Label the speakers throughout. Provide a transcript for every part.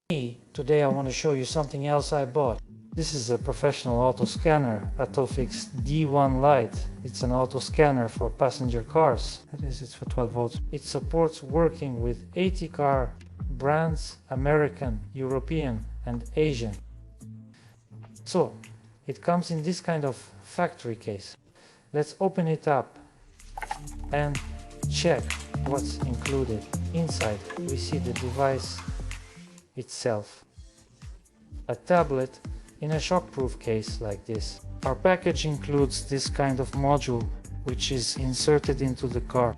Speaker 1: Today I want to show you something else I bought. This is a professional auto scanner, Atofix D1 Lite. It's an auto scanner for passenger cars. That is, it's for 12 volts. It supports working with 80 car brands, American, European and Asian. So, it comes in this kind of factory case. Let's open it up and check what's included. Inside we see the device itself, a tablet in a shockproof case like this. Our package includes this kind of module which is inserted into the car.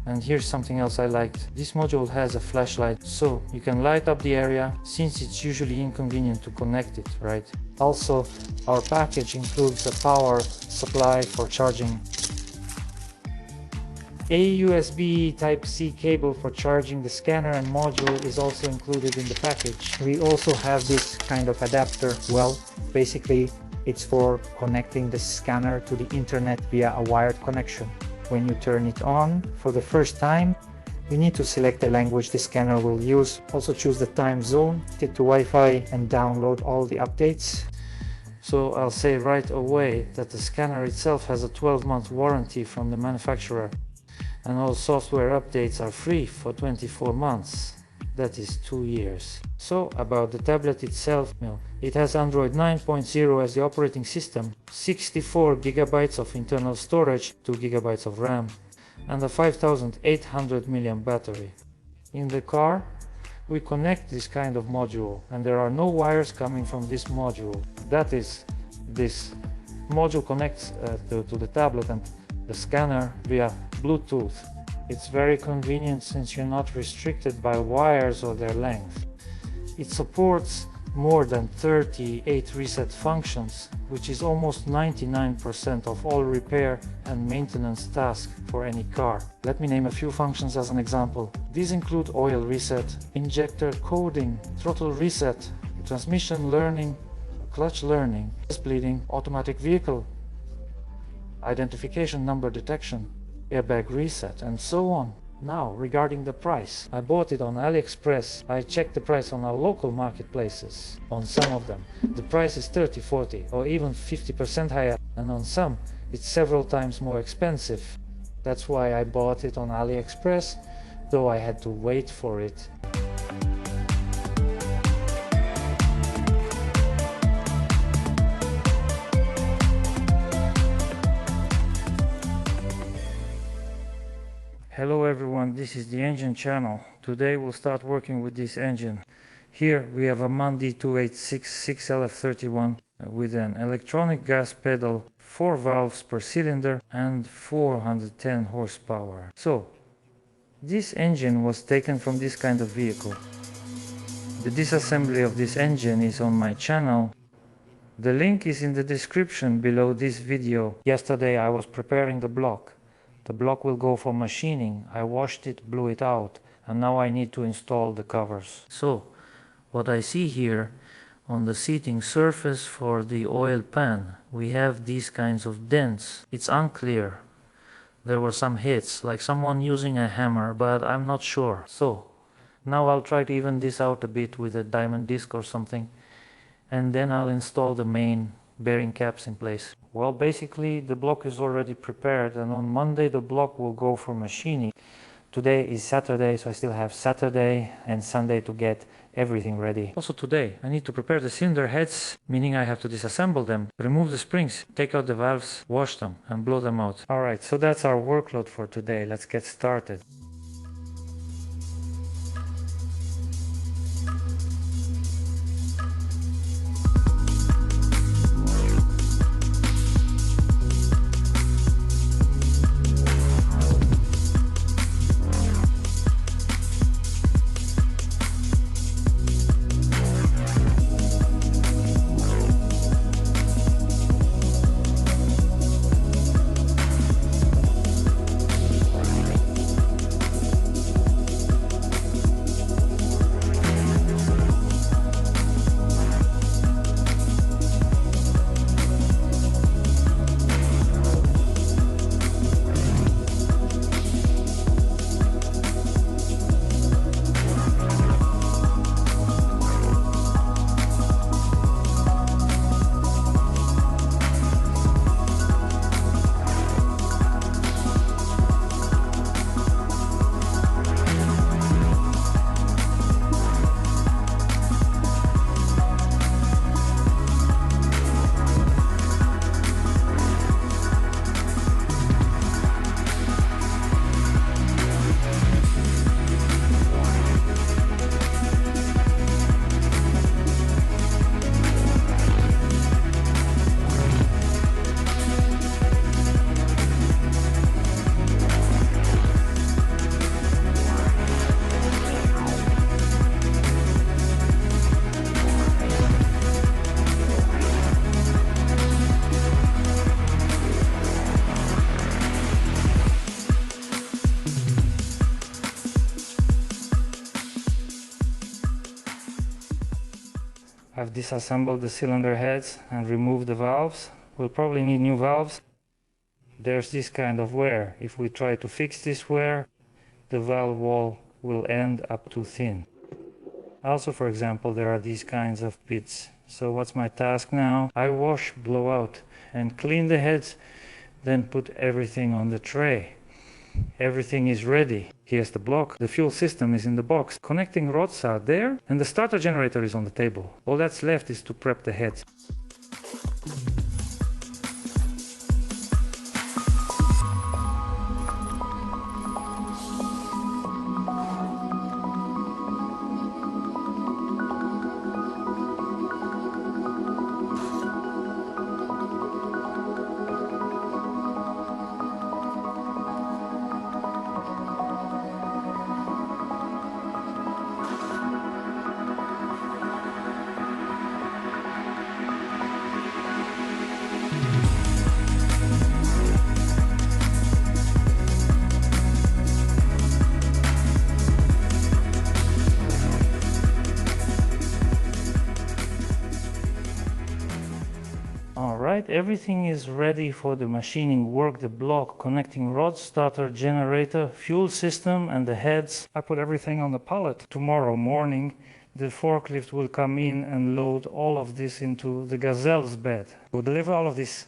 Speaker 1: And here's something else I liked. This module has a flashlight, so you can light up the area, since it's usually inconvenient to connect it, right? Also, our package includes a power supply for charging, a USB Type-C cable for charging the scanner and module is also included in the package. We also have this kind of adapter.
Speaker 2: Well, basically it's for connecting the scanner to the internet via a wired connection. When you turn it on for the first time, you need to select the language the scanner will use. Also choose the time zone, get to Wi-Fi and download all the updates.
Speaker 1: So I'll say right away that the scanner itself has a 12-month warranty from the manufacturer. And all software updates are free for 24 months. That is 2 years. So about the tablet itself, it has Android 9.0 as the operating system, 64 GB of internal storage, 2 GB of RAM, and a 5800 mAh battery. In the car, we connect this kind of module, and there are no wires coming from this module. That is, this module connects to the tablet and the scanner via Bluetooth. It's very convenient since you're not restricted by wires or their length. It supports more than 38 reset functions, which is almost 99% of all repair and maintenance tasks for any car. Let me name a few functions as an example. These include oil reset, injector coding, throttle reset, transmission learning, clutch learning, bleeding, automatic vehicle identification number detection, airbag reset, and so on. Now, regarding the price, I bought it on AliExpress. I checked the price on our local marketplaces. On some of them, the price is 30, 40, or even 50% higher, and on some, it's several times more expensive. That's why I bought it on AliExpress, though I had to wait for it. Hello everyone, this is the engine channel. Today we'll start working with this engine. Here we have a Mandi 286 6LF31 with an electronic gas pedal, 4 valves per cylinder and 410 horsepower. So, this engine was taken from this kind of vehicle. The disassembly of this engine is on my channel. The link is in the description below this video. Yesterday I was preparing the block. The block will go for machining. I washed it, blew it out, and now I need to install the covers. So, what I see here on the seating surface for the oil pan, we have these kinds of dents. It's unclear. There were some hits, like someone using a hammer, but I'm not sure. So, now I'll try to even this out a bit with a diamond disc or something, and then I'll install the main bearing caps in place. Well, basically the block is already prepared, and on Monday the block will go for machining. Today is Saturday, so I still have Saturday and Sunday to get everything ready. Also today I need to prepare the cylinder heads, meaning I have to disassemble them, remove the springs, take out the valves, wash them and blow them out. Alright, so that's our workload for today. Let's get started. I've disassembled the cylinder heads and removed the valves. We'll probably need new valves. There's this kind of wear. If we try to fix this wear, the valve wall will end up too thin. Also, for example, there are these kinds of pits. So what's my task now? I wash, blow out, and clean the heads, then put everything on the tray. Everything is ready. Here's the block. The fuel system is in the box. Connecting rods are there, and the starter generator is on the table. All that's left is to prep the heads. Alright, everything is ready for the machining work. The block, connecting rod, starter, generator, fuel system and the heads. I put everything on the pallet. Tomorrow morning the forklift will come in and load all of this into the Gazelle's bed. We'll deliver all of this.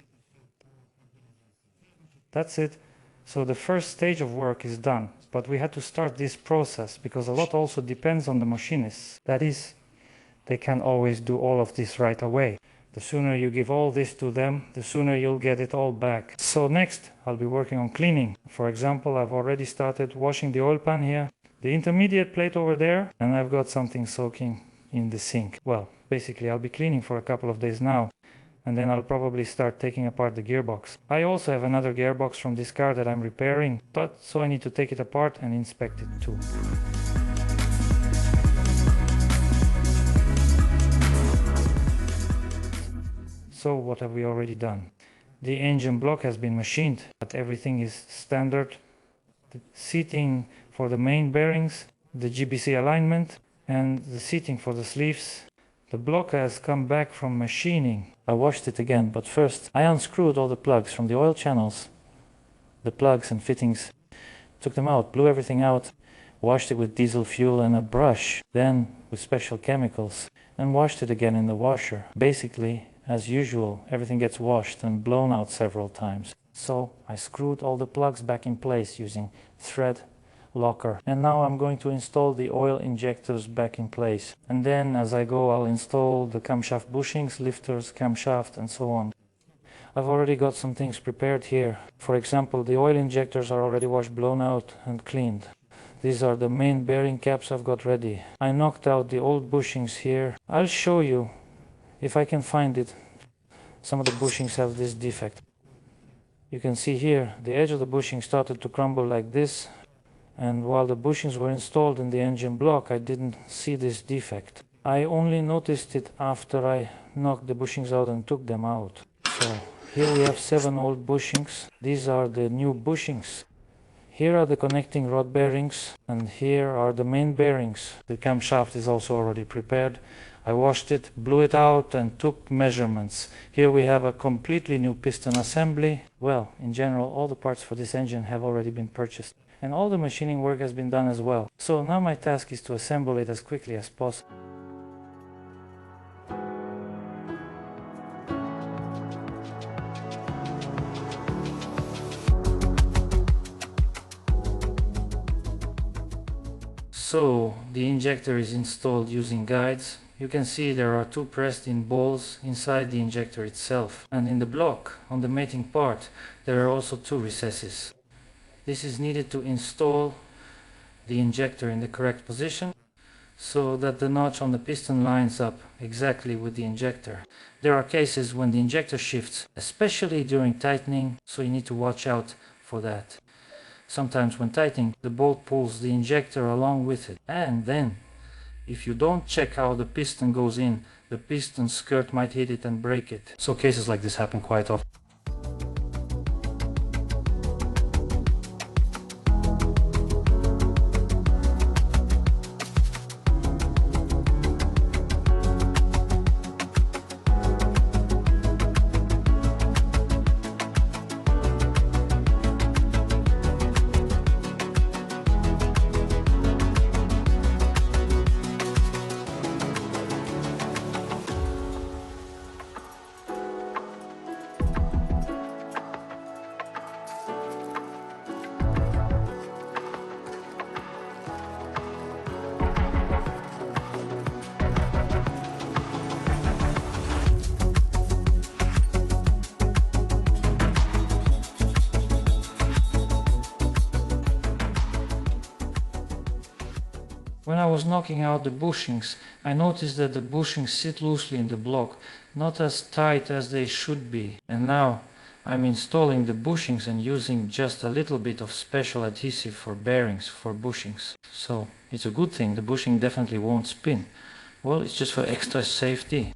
Speaker 1: That's it. So the first stage of work is done. But we had to start this process because a lot also depends on the machinists. That is, they can't always do all of this right away. The sooner you give all this to them, the sooner you'll get it all back. So next, I'll be working on cleaning. For example, I've already started washing the oil pan here, the intermediate plate over there, and I've got something soaking in the sink. Well, basically I'll be cleaning for a couple of days now, and then I'll probably start taking apart the gearbox. I also have another gearbox from this car that I'm repairing, so I need to take it apart and inspect it too. So what have we already done? The engine block has been machined, but everything is standard. The seating for the main bearings, the GBC alignment, and the seating for the sleeves. The block has come back from machining. I washed it again, but first I unscrewed all the plugs from the oil channels. The plugs and fittings. Took them out, blew everything out, washed it with diesel fuel and a brush, then with special chemicals, and washed it again in the washer. Basically, as usual, everything gets washed and blown out several times. So I screwed all the plugs back in place using thread locker. And now I'm going to install the oil injectors back in place. And then as I go, I'll install the camshaft bushings, lifters, camshaft, and so on. I've already got some things prepared here. For example, the oil injectors are already washed, blown out, and cleaned. These are the main bearing caps I've got ready. I knocked out the old bushings here. I'll show you. If I can find it, some of the bushings have this defect. You can see here, the edge of the bushing started to crumble like this, and while the bushings were installed in the engine block, I didn't see this defect. I only noticed it after I knocked the bushings out and took them out. So here we have 7 old bushings. These are the new bushings. Here are the connecting rod bearings, and here are the main bearings. The camshaft is also already prepared. I washed it, blew it out, and took measurements. Here we have a completely new piston assembly. Well, in general, all the parts for this engine have already been purchased. And all the machining work has been done as well. So now my task is to assemble it as quickly as possible. So the injector is installed using guides. You can see there are 2 pressed-in balls inside the injector itself, and in the block, on the mating part, there are also 2 recesses. This is needed to install the injector in the correct position, so that the notch on the piston lines up exactly with the injector. There are cases when the injector shifts, especially during tightening, so you need to watch out for that. Sometimes when tightening, the bolt pulls the injector along with it, and then if you don't check how the piston goes in, the piston skirt might hit it and break it. So cases like this happen quite often. was knocking out the bushings, I noticed that the bushings sit loosely in the block, not as tight as they should be. And now I'm installing the bushings and using just a little bit of special adhesive for bearings for bushings. So it's a good thing, the bushing definitely won't spin. Well, it's just for extra safety.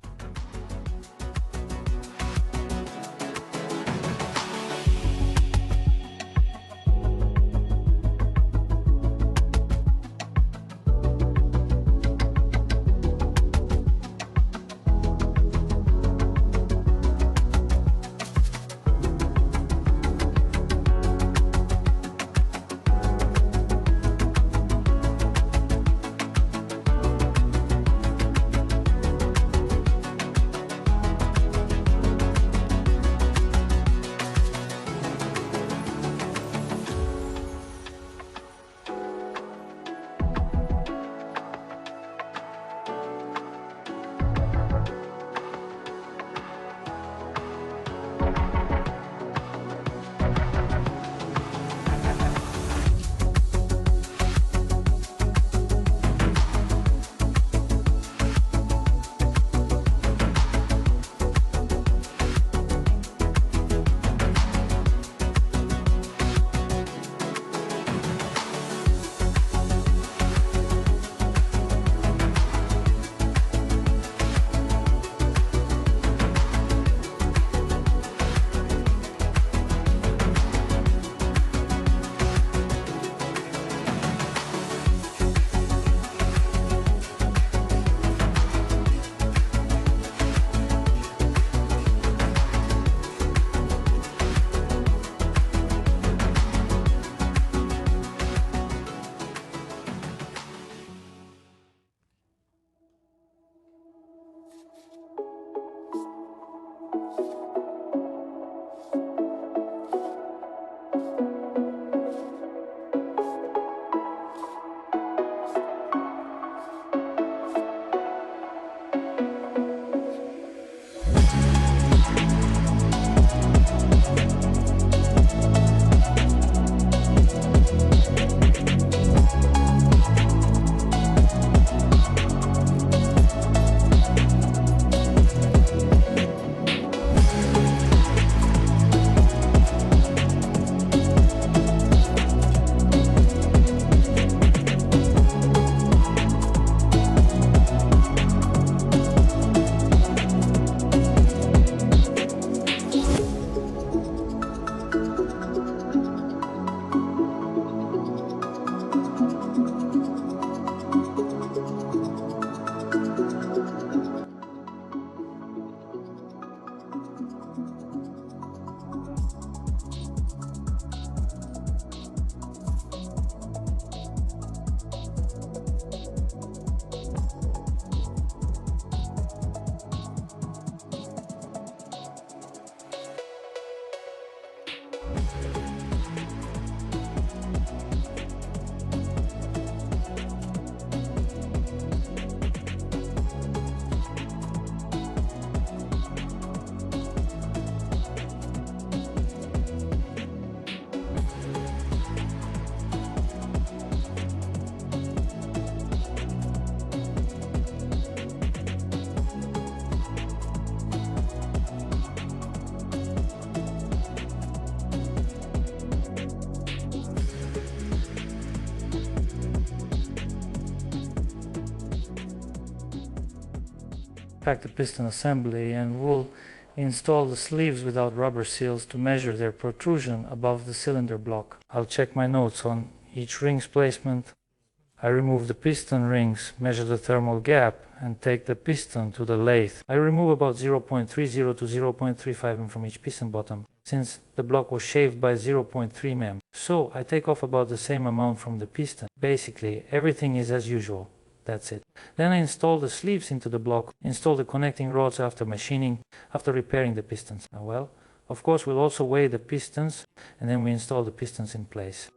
Speaker 1: Pack the piston assembly and we'll install the sleeves without rubber seals to measure their protrusion above the cylinder block. I'll check my notes on each ring's placement. I remove the piston rings, measure the thermal gap, and take the piston to the lathe. I remove about 0.30 to 0.35 mm from each piston bottom, since the block was shaved by 0.3 mm. So I take off about the same amount from the piston. Basically, everything is as usual. That's it. Then I install the sleeves into the block, install the connecting rods after machining, after repairing the pistons. Well, of course we'll also weigh the pistons, and then we install the pistons in place.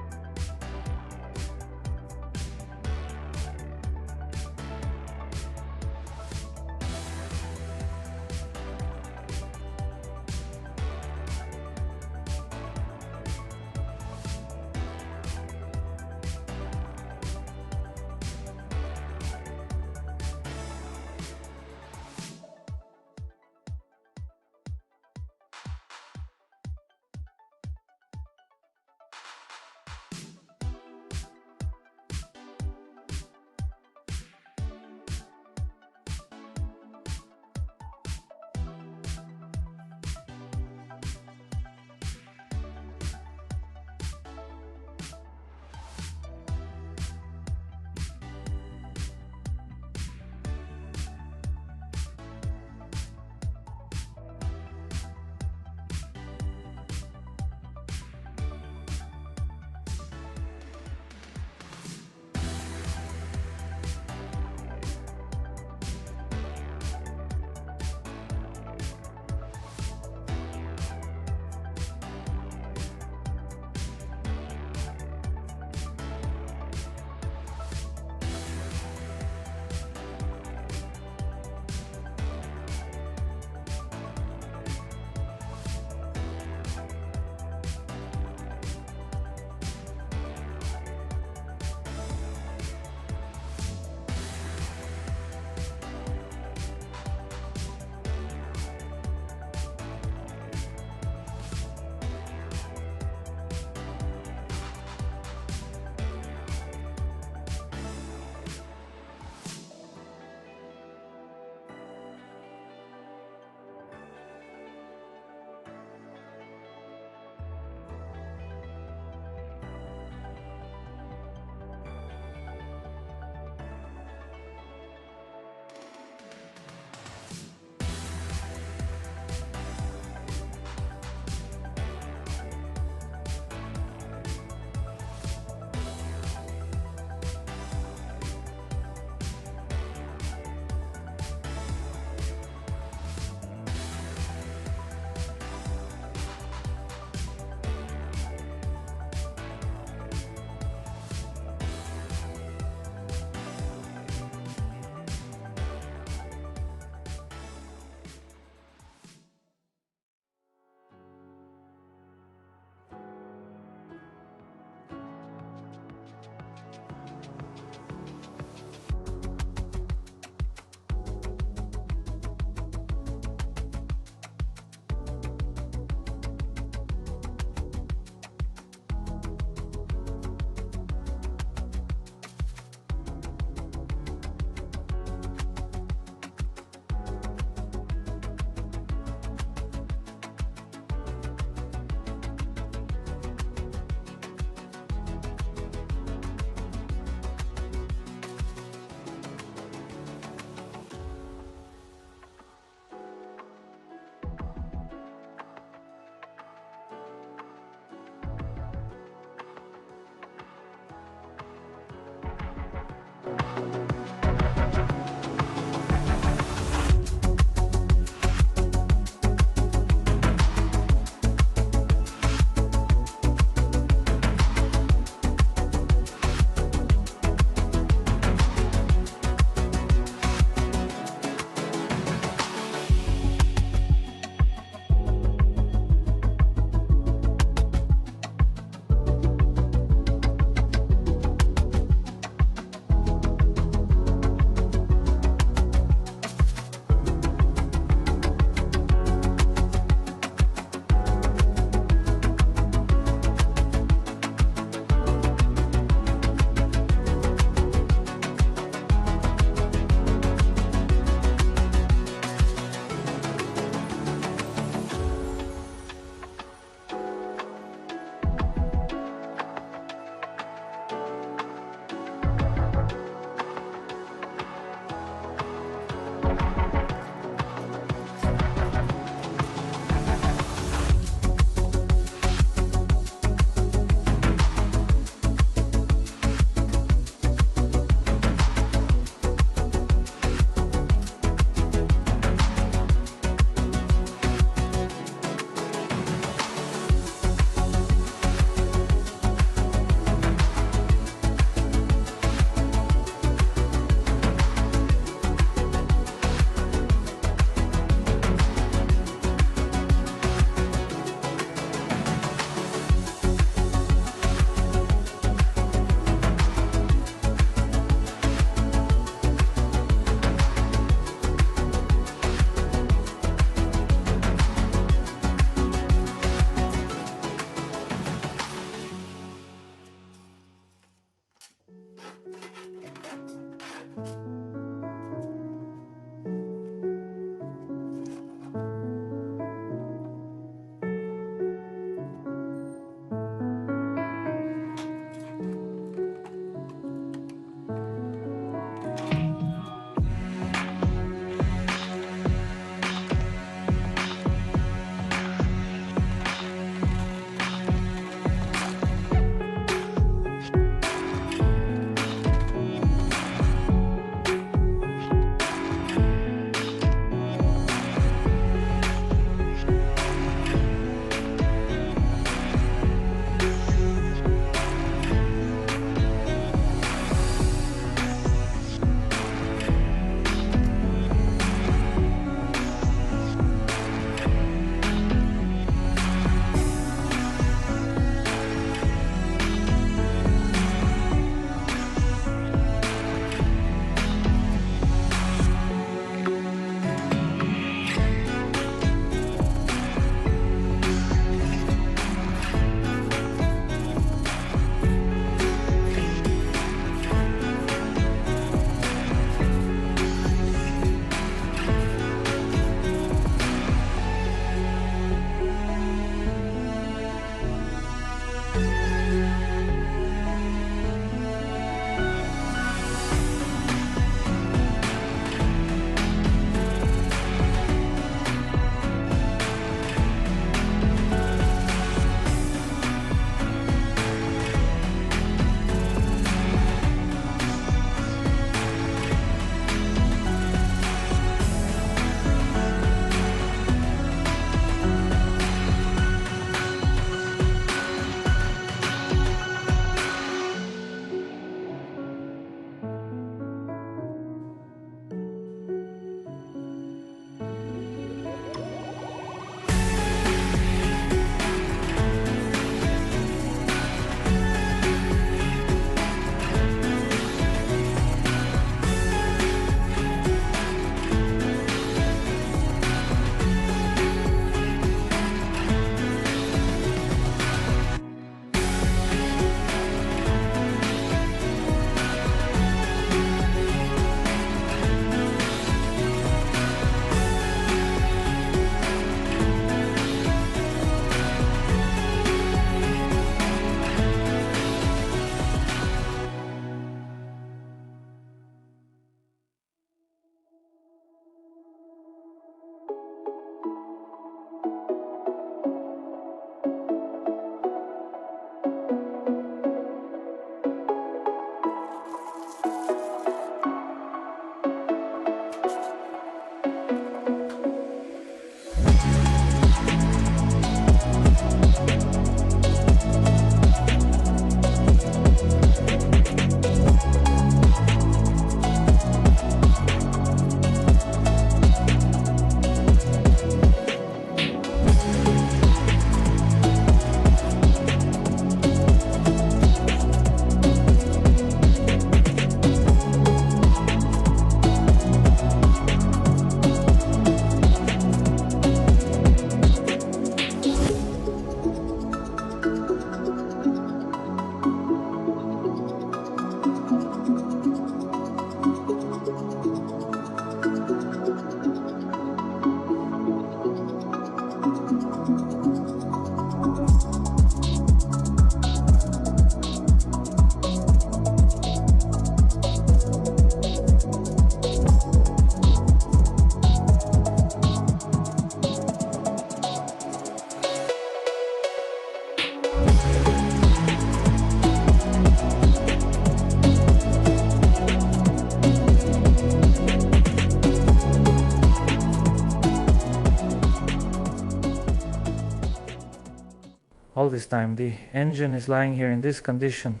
Speaker 1: all this time. The engine is lying here in this condition,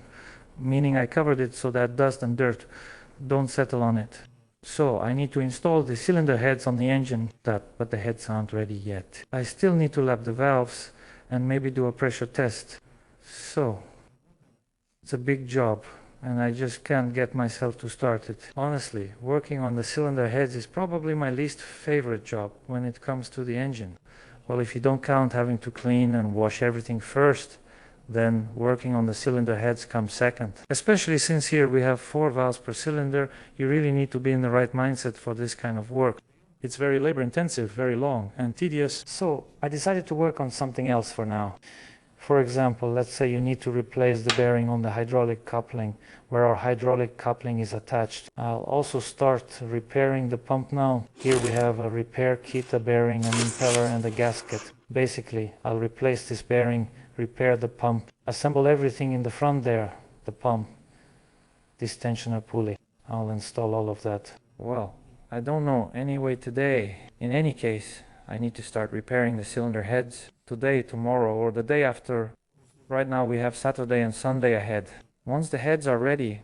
Speaker 1: meaning I covered it so that dust and dirt don't settle on it. So I need to install the cylinder heads on the engine, but the heads aren't ready yet. I still need to lap the valves and maybe do a pressure test. So it's a big job, and I just can't get myself to start it. Honestly, working on the cylinder heads is probably my least favorite job when it comes to the engine. Well, if you don't count having to clean and wash everything first, then working on the cylinder heads comes second. Especially since here we have 4 valves per cylinder, you really need to be in the right mindset for this kind of work. It's very labor intensive, very long and tedious. So I decided to work on something else for now. For example, let's say you need to replace the bearing on the hydraulic coupling where our hydraulic coupling is attached. I'll also start repairing the pump now. Here we have a repair kit, a bearing, an impeller and a gasket. Basically, I'll replace this bearing, repair the pump, assemble everything in the front there, the pump, this tensioner pulley. I'll install all of that. Well, I don't know. Anyway, today, in any case, I need to start repairing the cylinder heads today, tomorrow, or the day after. Right now we have Saturday and Sunday ahead. Once the heads are ready,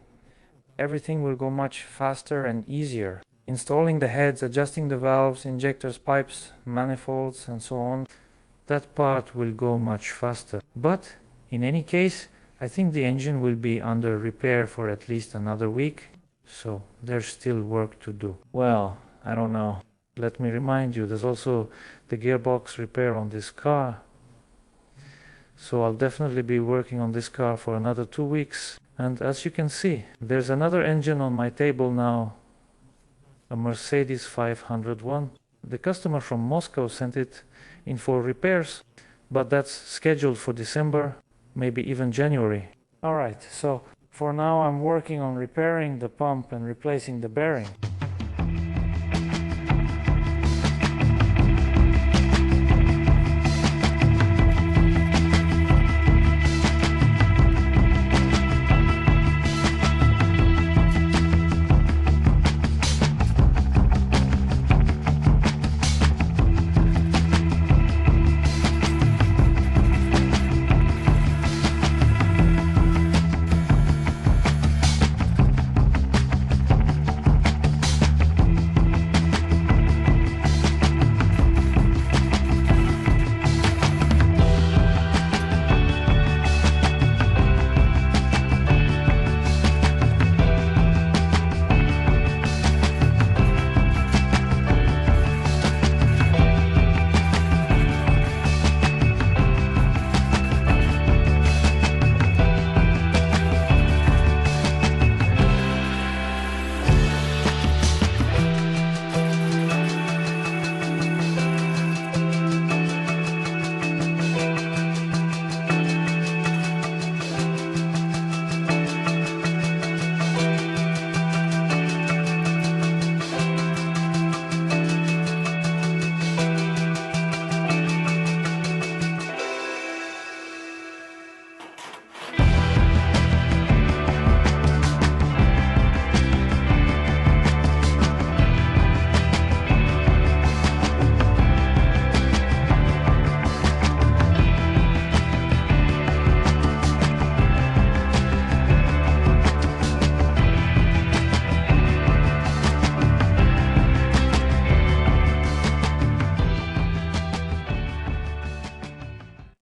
Speaker 1: everything will go much faster and easier. Installing the heads, adjusting the valves, injectors, pipes, manifolds, and so on, that part will go much faster. But in any case, I think the engine will be under repair for at least another week, so there's still work to do. Well, I don't know. Let me remind you, there's also the gearbox repair on this car. So I'll definitely be working on this car for another 2 weeks. And as you can see, there's another engine on my table now, a Mercedes 501. The customer from Moscow sent it in for repairs, but that's scheduled for December, maybe even January. Alright, so for now I'm working on repairing the pump and replacing the bearing.